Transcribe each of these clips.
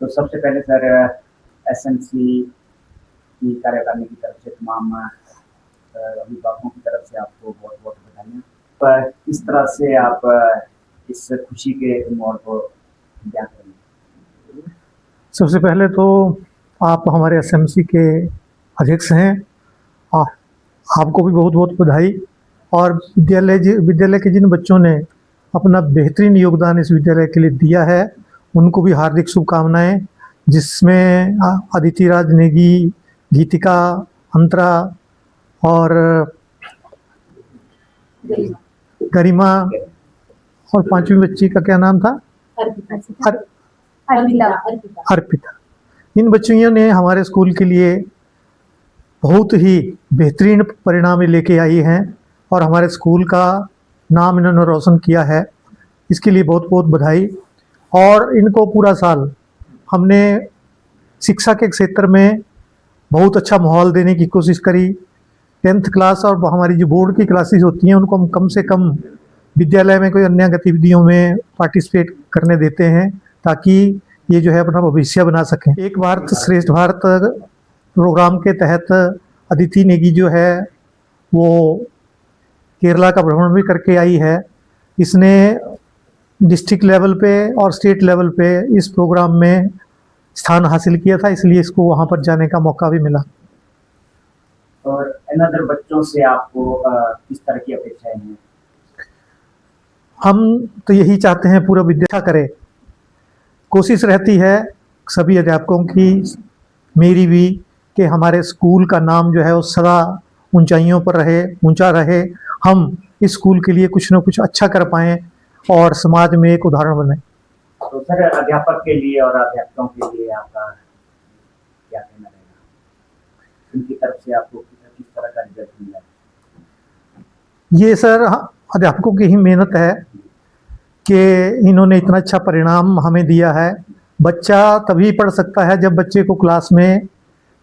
तो सबसे पहले सर एसएमसी की कार्यकारिणी की तरफ से तमाम अभिभावकों की तरफ से आपको बहुत बहुत बधाइयाँ। पर किस तरह से आप इस खुशी के माहौल को बयां करेंगे? सबसे पहले तो आप हमारे एसएमसी के अध्यक्ष हैं, आपको भी बहुत बहुत बधाई। और विद्यालय के जिन बच्चों ने अपना बेहतरीन योगदान इस विद्यालय के लिए दिया है उनको भी हार्दिक शुभकामनाएं, जिसमें अदिति राज नेगी, गीतिका, अंतरा और गरिमा और पांचवी बच्ची का क्या नाम था? अर्पिता। इन बच्चियों ने हमारे स्कूल के लिए बहुत ही बेहतरीन परिणाम लेके आई हैं और हमारे स्कूल का नाम इन्होंने रोशन किया है। इसके लिए बहुत बहुत बधाई। और इनको पूरा साल हमने शिक्षा के क्षेत्र में बहुत अच्छा माहौल देने की कोशिश करी। 10th क्लास और हमारी जो बोर्ड की क्लासेस होती हैं उनको हम कम से कम विद्यालय में कोई अन्य गतिविधियों में पार्टिसिपेट करने देते हैं ताकि ये जो है अपना भविष्य बना सकें। एक भारत श्रेष्ठ भारत प्रोग्राम के तहत अदिति नेगी जो है वो केरला का भ्रमण भी करके आई है। इसने डिस्ट्रिक्ट लेवल पे और स्टेट लेवल पे इस प्रोग्राम में स्थान हासिल किया था, इसलिए इसको वहाँ पर जाने का मौका भी मिला। और अनदर बच्चों से आपको किस तरह की अपेक्षाएं हैं? हम तो यही चाहते हैं पूरा विद्या करे। कोशिश रहती है सभी अध्यापकों की, मेरी भी, कि हमारे स्कूल का नाम जो है वो सदा ऊंचाइयों पर रहे, ऊंचा रहे। हम इस स्कूल के लिए कुछ ना कुछ अच्छा कर पाएँ और समाज में एक उदाहरण बने। तो सर अध्यापक के लिए और अध्यापकों के लिए आपका क्या कहना रहेगा? उनकी तरफ से आपको किस तरह का रिजल्ट मिला? ये सर अध्यापकों की ही मेहनत है कि इन्होंने इतना अच्छा परिणाम हमें दिया है। बच्चा तभी पढ़ सकता है जब बच्चे को क्लास में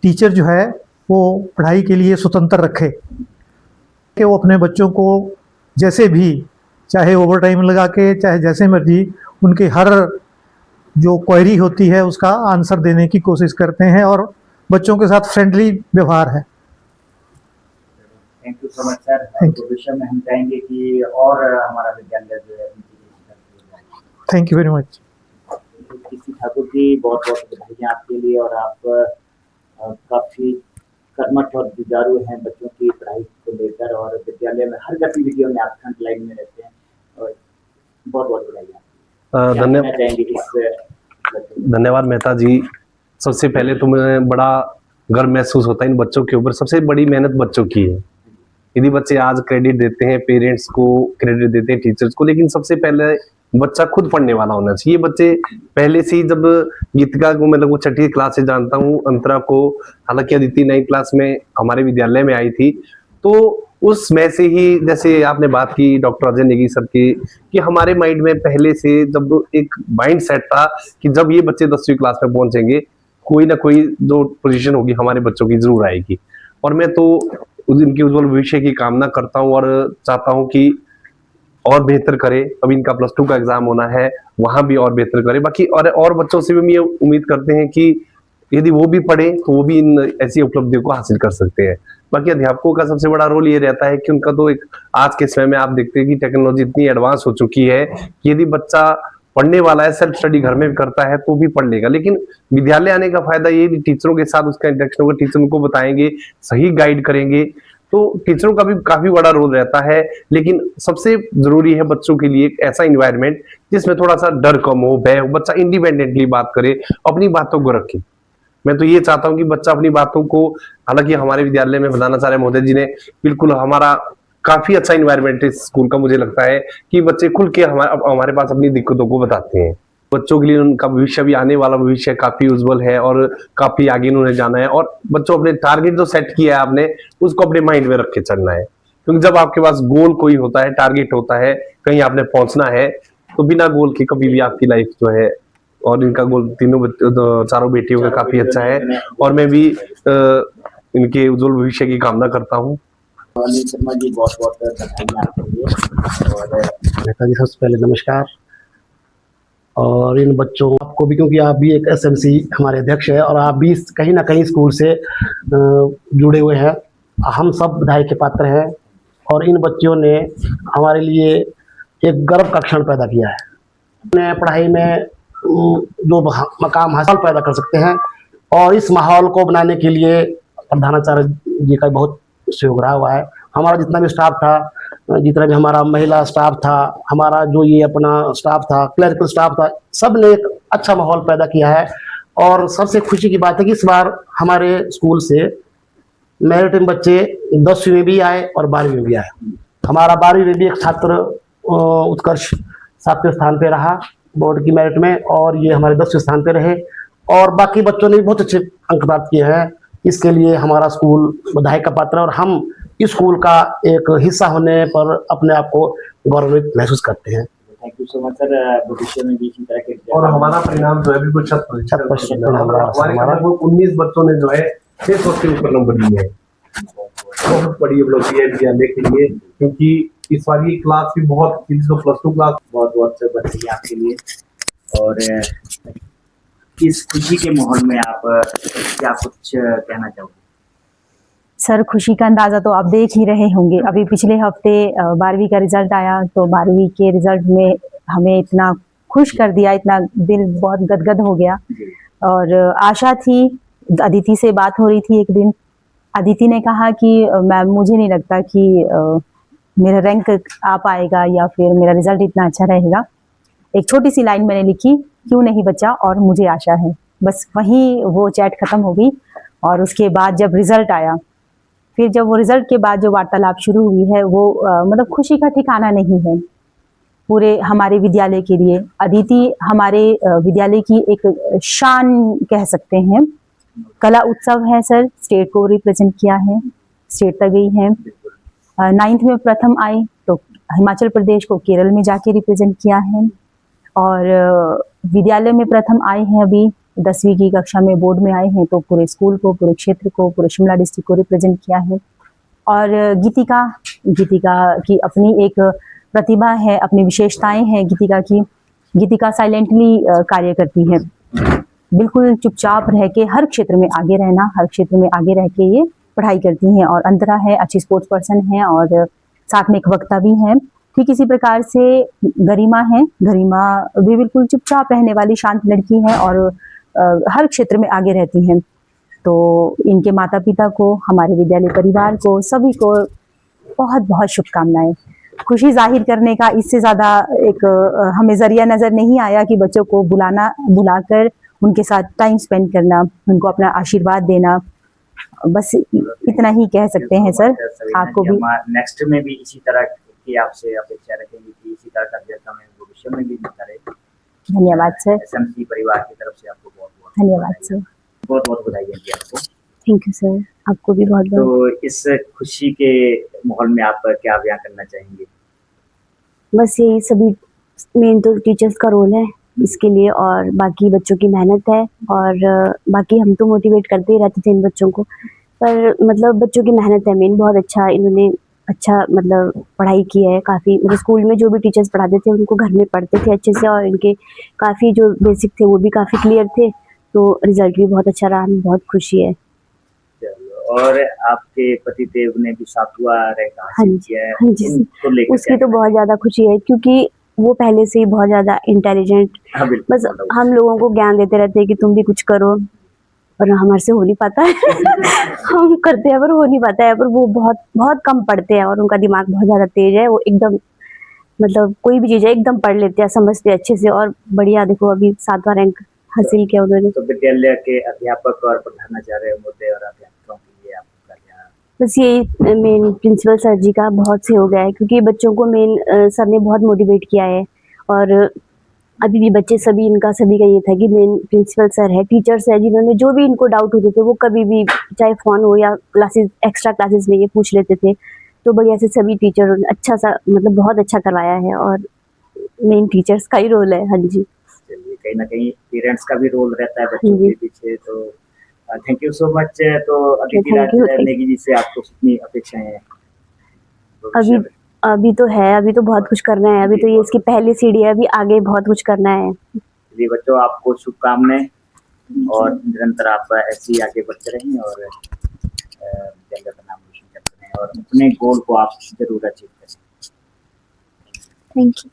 टीचर जो है वो पढ़ाई के लिए स्वतंत्र रखे, कि वो अपने बच्चों को जैसे भी, चाहे ओवर टाइम लगा के, चाहे जैसे मर्जी, उनके हर जो क्वेरी होती है उसका आंसर देने की कोशिश करते हैं और बच्चों के साथ फ्रेंडली व्यवहार है। Thank you so much sir. भविष्य में हम चाहेंगे कि और हमारा विद्यालय जो है। Thank you very much. किसी ठाकुर जी बहुत बहुत बधाइयाँ आपके लिए। और आप काफ़ी कर्मठ और जुझारू हैं बच्चों की पढ़ाई को लेकर और विद्यालय में हर गतिविधियों में आप फ्रंट लाइन में रहते हैं और बहुत बहुत बधाइयाँ। धन्यवाद मेहता जी। सबसे पहले तो मैं बड़ा गर्व महसूस होता है इन बच्चों के ऊपर। सबसे बड़ी मेहनत बच्चों की है। यदि बच्चे आज क्रेडिट देते हैं, पेरेंट्स को क्रेडिट देते हैं, टीचर्स को, लेकिन सबसे पहले बच्चा खुद पढ़ने वाला होना चाहिए। बच्चे पहले से ही, जब गीतिका को मैं लगभग 6ठी क्लास से जानता हूँ, अंतरा को हालांकि अदिति 9th क्लास में हमारे विद्यालय में आई थी, तो उसमें से ही जैसे आपने बात की डॉक्टर अजय नेगी सर की, कि हमारे माइंड में पहले से जब एक माइंड सेट था कि जब ये बच्चे 10वीं क्लास में पहुंचेंगे कोई ना कोई जो पोजीशन होगी हमारे बच्चों की जरूर आएगी। और मैं तो इनके उज्जवल भविष्य की कामना करता हूँ और चाहता हूँ कि और बेहतर करे। अभी इनका +2 का एग्जाम होना है, वहां भी और बेहतर करे। बाकी और बच्चों से भी हम ये उम्मीद करते हैं कि यदि वो भी पढ़े तो वो भी इन ऐसी उपलब्धियों को हासिल कर सकते हैं। बाकी अध्यापकों का सबसे बड़ा रोल ये रहता है कि उनका तो एक, आज के समय में आप देखते हैं कि टेक्नोलॉजी इतनी एडवांस हो चुकी है कि यदि बच्चा पढ़ने वाला है, सेल्फ स्टडी घर में भी करता है तो भी पढ़ लेगा। लेकिन विद्यालय आने का फायदा ये टीचरों के साथ उसका इंटरेक्शन होगा, टीचर उनको बताएंगे, सही गाइड करेंगे, तो टीचरों का भी काफी बड़ा रोल रहता है। लेकिन सबसे जरूरी है बच्चों के लिए एक ऐसा इन्वायरमेंट जिसमें थोड़ा सा डर कम हो, भय हो, बच्चा इंडिपेंडेंटली बात करे, अपनी बातों को रखे। मैं तो ये चाहता हूं कि बच्चा अपनी बातों को, हालांकि हमारे विद्यालय में प्रधानाचार्य महोदय जी ने बिल्कुल हमारा काफी अच्छा इन्वायरमेंट इस स्कूल का, मुझे लगता है कि बच्चे खुल के हमारे पास अपनी दिक्कतों को बताते हैं। बच्चों के लिए उनका भविष्य भी, आने वाला भविष्य काफी उज्जवल है और काफी आगे उन्होंने जाना है। और बच्चों अपने टारगेट जो सेट किया है आपने, उसको अपने माइंड में रख के चलना है, क्योंकि जब आपके पास गोल कोई होता है, टारगेट होता है, कहीं आपने पहुंचना है, तो बिना गोल के कभी भी आपकी लाइफ जो है। और इनका गोल चारों बेटियों का काफी अच्छा है और मैं भी इनके उज्जवल भविष्य की कामना करता हूँ। शर्मा जी बहुत बहुत मेहता जी सबसे पहले नमस्कार। और इन बच्चों आपको भी, क्योंकि आप भी एक एसएमसी हमारे अध्यक्ष हैं और आप भी कहीं ना कहीं स्कूल से जुड़े हुए हैं, हम सब बधाई के पात्र हैं। और इन बच्चों ने हमारे लिए एक गर्व का क्षण पैदा किया है। अपने पढ़ाई में जो मकाम हासिल पैदा कर सकते हैं, और इस माहौल को बनाने के लिए प्रधानाचार्य जी का बहुत सहयोग रहा हुआ है। हमारा जितना भी स्टाफ था, जितना भी हमारा महिला स्टाफ था, हमारा जो ये अपना स्टाफ था, क्लरिकल स्टाफ था, सब ने एक अच्छा माहौल पैदा किया है। और सबसे खुशी की बात है कि इस बार हमारे स्कूल से मेरिट में बच्चे 10वीं में भी आए और 12वीं में भी आए। हमारा 12वीं में भी एक छात्र उत्कर्ष 7वें स्थान पे रहा बोर्ड की मेरिट में, और ये हमारे 10वें स्थान पे रहे। और बाकी बच्चों ने भी बहुत अच्छे अंक प्राप्त किए हैं। इसके लिए हमारा स्कूल बधाई का पात्र है, और हम इस स्कूल का एक हिस्सा होने पर अपने आप को गौरवित महसूस करते हैं। Thank you so much sir. भविष्य में भी इसी तरह के और हमारा परिणाम जो है बिल्कुल 100% हमारे हमारा 19 बच्चों ने जो है 600 के ऊपर नंबर लिए हैं। बहुत बड़ी उपलब्धि है विद्यालय के लिए, क्योंकि इस बार की क्लास भी बहुत +2 क्लास बहुत बहुत बधाई आपके लिए। और इस खुशी के माहौल में आप क्या कुछ कहना चाहोगे? सर, खुशी का अंदाज़ा तो आप देख ही रहे होंगे। अभी पिछले हफ्ते 12वीं का रिजल्ट आया, तो 12वीं के रिजल्ट में हमें इतना खुश कर दिया, इतना दिल बहुत गदगद हो गया। और आशा थी, अदिति से बात हो रही थी एक दिन, अदिति ने कहा कि मैम मुझे नहीं लगता कि मेरा रैंक आ पाएगा या फिर मेरा रिजल्ट इतना अच्छा रहेगा। एक छोटी सी लाइन मैंने लिखी, क्यों नहीं बच्चा, और मुझे आशा है। बस वहीं वो चैट खत्म हो गई। और उसके बाद जब रिजल्ट आया, फिर जब वो रिजल्ट के बाद जो वार्तालाप शुरू हुई है, वो मतलब खुशी का ठिकाना नहीं है पूरे हमारे विद्यालय के लिए। अदिति हमारे विद्यालय की एक शान कह सकते हैं। कला उत्सव है सर, स्टेट को रिप्रेजेंट किया है, स्टेट तक गई है। 9th में प्रथम आई तो हिमाचल प्रदेश को केरल में जाके रिप्रेजेंट किया है। और विद्यालय में प्रथम आए हैं, अभी 10वीं की कक्षा में बोर्ड में आए हैं, तो पूरे स्कूल को, पूरे क्षेत्र को, पूरे शिमला डिस्ट्रिक्ट को रिप्रेजेंट किया है। और गीतिका की अपनी एक प्रतिभा है, अपनी विशेषताएं हैं गीतिका की। गीतिका साइलेंटली कार्य करती है, बिल्कुल चुपचाप रह के हर क्षेत्र में आगे रहना, हर क्षेत्र में आगे रह के ये पढ़ाई करती हैं। और अंतरा है, अच्छी स्पोर्ट्स पर्सन है और साथ में एक वक्ता भी है। ठीक इसी प्रकार से गरिमा है, गरिमा भी बिल्कुल चुपचाप रहने वाली शांत लड़की है और हर क्षेत्र में आगे रहती हैं। तो इनके माता पिता को, हमारे विद्यालय परिवार को, सभी को बहुत बहुत शुभकामनाएं। खुशी जाहिर करने का इससे ज़्यादा एक हमें जरिया नज़र नहीं आया कि बच्चों को बुलाकर उनके साथ टाइम स्पेंड करना, उनको अपना आशीर्वाद देना, बस इतना ही कह सकते हैं सर। आपको भी नेक्स्ट में भी इसी तरह की आपसे अपेक्षा रखेंगे कि इसी तरह का रिजल्ट हमें भविष्य में भी मिलता रहे। धन्यवाद सर। एसएमसी परिवार की तरफ से आपको बहुत बहुत धन्यवाद सर। बहुत बहुत बधाई है आपको। थैंक यू सर, आपको भी बहुत बहुत। तो इस खुशी के माहौल में आप क्या बयां करना चाहेंगे? बस यही, सभी मेन तो टीचर्स का रोल है इसके लिए, और बाकी बच्चों की मेहनत है। और बाकी हम तो मोटिवेट करते ही रहते थे इन बच्चों को, पर मतलब बच्चों की मेहनत है मेन। बहुत अच्छा इन्होंने मतलब पढ़ाई की है काफ़ी। मतलब स्कूल में जो भी टीचर्स पढ़ाते थे उनको घर में पढ़ते थे अच्छे से, और इनके काफ़ी जो बेसिक थे वो भी काफ़ी क्लियर थे, तो रिजल्ट भी बहुत अच्छा रहा। हमें बहुत खुशी है। और आपके पतिदेव ने भी 7वां रैंक हासिल किया है। हाँ जी, उसकी तो बहुत ज़्यादा खुशी है, क्योंकि वो पहले से ही बहुत ज़्यादा इंटेलिजेंट। बस हम लोगों को ज्ञान देते रहते हैं कि तुम भी कुछ करो, पर हमारे से हो नहीं पाता है। हम करते हैं पर हो नहीं पाता है। पर वो बहुत बहुत कम पढ़ते हैं और उनका दिमाग बहुत ज़्यादा तेज है। वो एकदम मतलब कोई भी चीज़ है एकदम पढ़ लेते हैं, समझते हैं अच्छे से, और बढ़िया। देखो अभी 7वां रैंक हासिल किया उन्होंने। तो विद्यालय के अध्यापक और प्रधानाचार्य महोदय और अध्यापकों के लिए आपका क्या? बस यही मेन प्रिंसिपल सर जी का बहुत सहयोग है, क्योंकि बच्चों को मेन सर ने बहुत मोटिवेट किया है। और अभी भी बच्चे सभी का ये था कि मेन प्रिंसिपल सर है, टीचर्स है, जिन्होंने जो भी इनको डाउट होते थे वो कभी भी, चाहे फ़ोन हो या क्लासेस, एक्स्ट्रा क्लासेस में ये पूछ लेते थे। तो बढ़िया से सभी टीचरों ने अच्छा सा मतलब बहुत अच्छा करवाया है, और मेन टीचर्स का ही रोल है। हाँ जी, चलिए, कहीं ना कहीं पेरेंट्स का भी रोल रहता है बच्चों के पीछे। तो थैंक यू सो मच। तो अदिति राज नेगी जी से आपको कितनी अपेक्षाएं हैं? अभी तो है, अभी तो बहुत कुछ करना है। अभी तो ये इसकी पहली सीढ़ी है, अभी आगे बहुत कुछ करना है। चलिए बच्चों, आपको शुभकामनाएं और निरंतर आप ऐसे ही आगे बढ़ते रहें और विद्यालय का नाम रोशन करते रहें और अपने गोल को आप जरूर अचीव करें। Thank you.